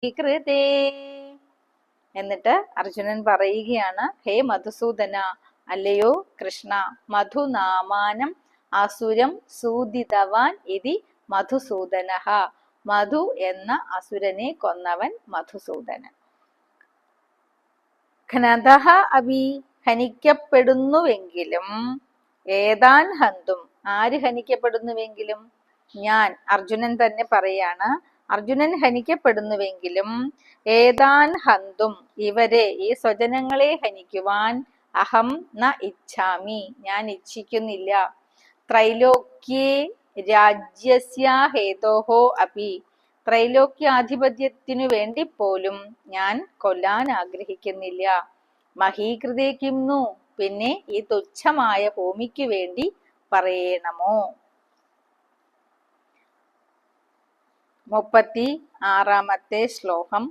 കൃതേ. എന്നിട്ട് അർജുനൻ പറയുകയാണ്, ഹേ മധുസൂദന, അല്ലയോ കൃഷ്ണ, മധുനാമാനം അസുരം സൂദിതവാൻ ഇതി മധുസൂദന. മധു എന്ന അസുരനെ കൊന്നവൻ മധുസൂദനൻ. ഘ്നതഃ അപി, ഹനിക്കപ്പെടുന്നുവെങ്കിലും, ഏതാൻ ഹന്തും, ആര് ഹനിക്കപ്പെടുന്നുവെങ്കിലും, ഞാൻ, അർജുനൻ തന്നെ പറയാണ്, അർജുനൻ ഹനിക്കപ്പെടുന്നുവെങ്കിലും, ഏതാൻ ഹന്തും, ഇവരെ, ഈ സ്വജനങ്ങളെ ഹനിക്കുവാൻ, അഹം ന ഇച്ഛാമി, ഞാൻ ഇച്ഛിക്കുന്നില്ല. ത്രൈലോക്യേ രാജ്യസ്യ ഹേതോഹോ അപി, ത്രൈലോക്യാധിപത്യത്തിനു വേണ്ടി പോലും ഞാൻ കൊല്ലാൻ ആഗ്രഹിക്കുന്നില്ല. മഹീകൃതേ കിംനു, പിന്നെ ഈ തുച്ഛമായ ഭൂമിക്ക് വേണ്ടി പറയണമോ? 36-ാമത്തെ ശ്ലോകം.